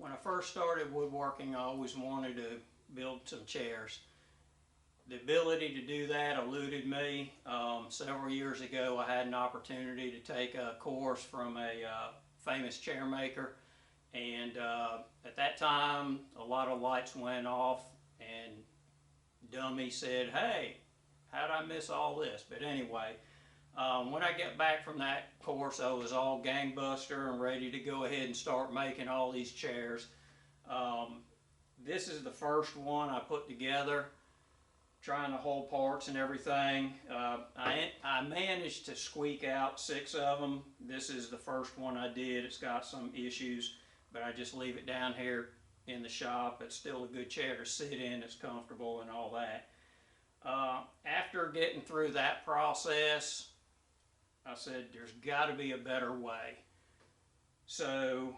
When I first started woodworking, I always wanted to build some chairs. The ability to do that eluded me. Several years ago, I had an opportunity to take a course from a famous chair maker, and at that time, a lot of lights went off, and dummy said, "Hey, how'd I miss all this?" But anyway, when I got back from that course, I was all gangbuster and ready to go ahead and start making all these chairs. This is the first one I put together, trying to hold parts and everything. I managed to squeak out 6 of them. This is the first one I did. It's got some issues, but I just leave it down here in the shop. It's still a good chair to sit in. It's comfortable and all that. After getting through that process, I said, there's got to be a better way. So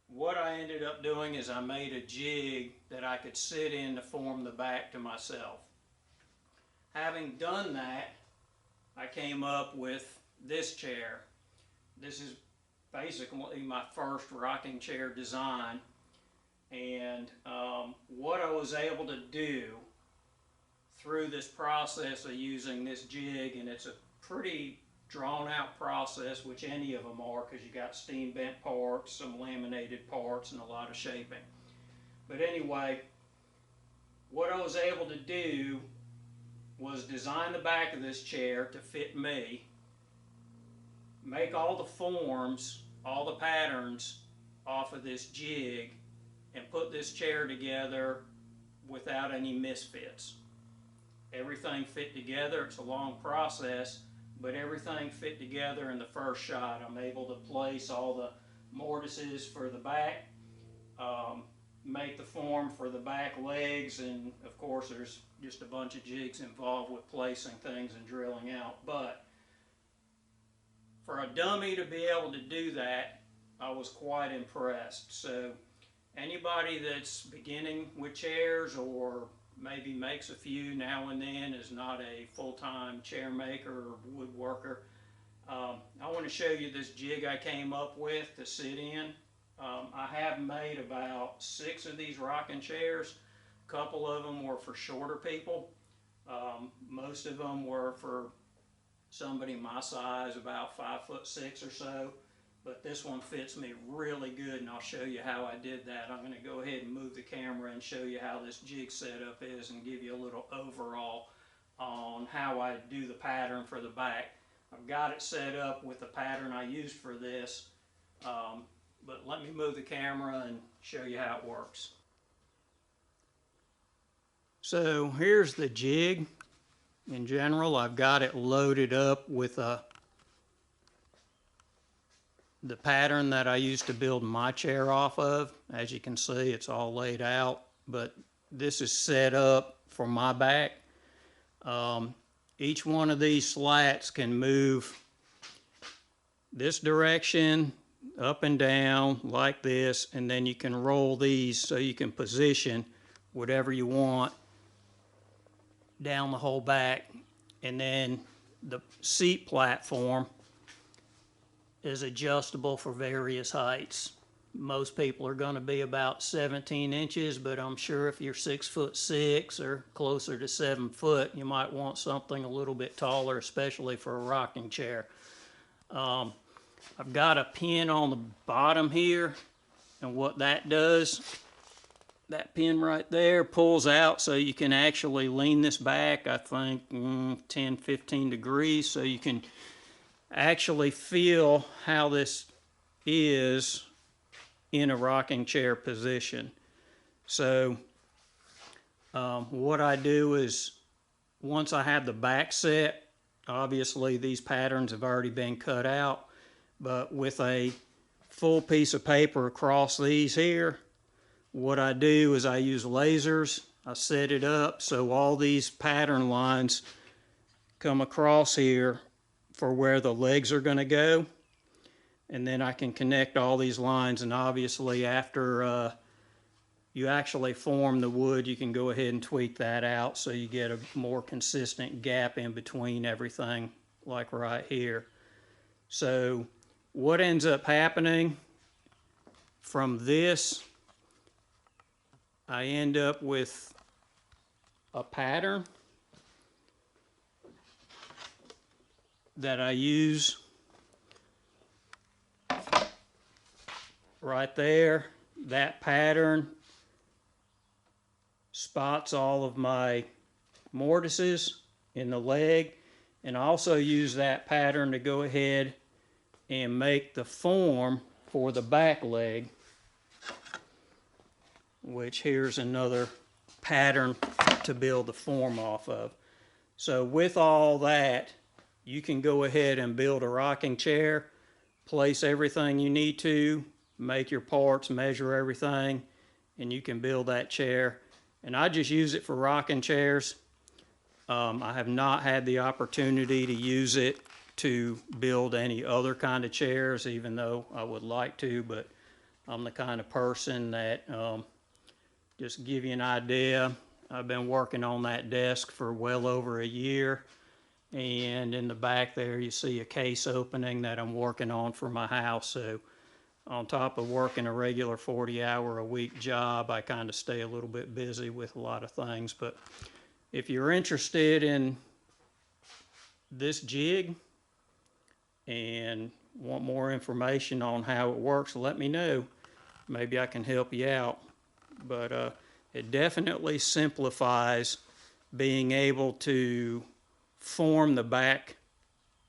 what I ended up doing is I made a jig that I could sit in to form the back to myself. Having done that, I came up with this chair. This is basically my first rocking chair design. And what I was able to do through this process of using this jig, and it's a pretty drawn out process, which any of them are, because you got steam bent parts, some laminated parts, and a lot of shaping. But anyway, what I was able to do was design the back of this chair to fit me, make all the forms, all the patterns off of this jig, and put this chair together without any misfits. Everything fit together. It's a long process, but everything fit together in the first shot. I'm able to place all the mortises for the back, make the form for the back legs, and of course there's just a bunch of jigs involved with placing things and drilling out. But for a dummy to be able to do that, I was quite impressed. So anybody that's beginning with chairs, or maybe makes a few now and then, is not a full-time chair maker or woodworker, I want to show you this jig I came up with to sit in. I have made about 6 of these rocking chairs. A couple of them were for shorter people. Most of them were for somebody my size, about 5'6" or so. But this one fits me really good, and I'll show you how I did that. I'm going to go ahead and move the camera and show you how this jig setup is, and give you a little overall on how I do the pattern for the back. I've got it set up with the pattern I used for this, but let me move the camera and show you how it works. So here's the jig. In general, I've got it loaded up with the pattern that I used to build my chair off of. As you can see, it's all laid out, but this is set up for my back. Each one of these slats can move this direction, up and down like this, and then you can roll these so you can position whatever you want down the whole back. And then the seat platform is adjustable for various heights. Most people are going to be about 17 inches, but I'm sure if you're 6'6" or closer to 7 foot, you might want something a little bit taller, especially for a rocking chair. I've got a pin on the bottom here, and what that does, that pin right there pulls out so you can actually lean this back, I think 10-15 degrees, so you can actually feel how this is in a rocking chair position. So what I do is, once I have the back set, obviously these patterns have already been cut out, but with a full piece of paper across these here, what I do is I use lasers. I set it up so all these pattern lines come across here for where the legs are going to go, and then I can connect all these lines. And obviously after you actually form the wood, you can go ahead and tweak that out so you get a more consistent gap in between everything, like right here. So what ends up happening from this, I end up with a pattern that I use right there. That pattern spots all of my mortises in the leg, and I also use that pattern to go ahead and make the form for the back leg, which here's another pattern to build the form off of. So with all that, you can go ahead and build a rocking chair, place everything you need to, make your parts, measure everything, and you can build that chair. And I just use it for rocking chairs. I have not had the opportunity to use it to build any other kind of chairs, even though I would like to, but I'm the kind of person that, just to give you an idea, I've been working on that desk for well over a year. And in the back there, you see a case opening that I'm working on for my house. So on top of working a regular 40-hour-a-week job, I kind of stay a little bit busy with a lot of things. But if you're interested in this jig and want more information on how it works, let me know. Maybe I can help you out. But it definitely simplifies being able to form the back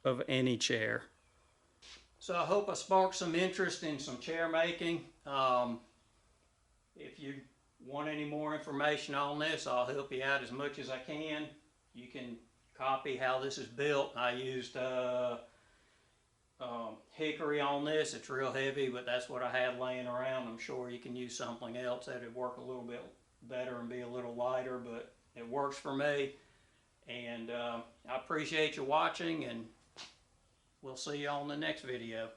of any chair. So I hope I sparked some interest in some chair making. If you want any more information on this, I'll help you out as much as I can. You can copy how this is built. I used hickory on this. It's real heavy, but that's what I had laying around. I'm sure you can use something else that would work a little bit better and be a little lighter, but it works for me. And I appreciate you watching, and we'll see you on the next video.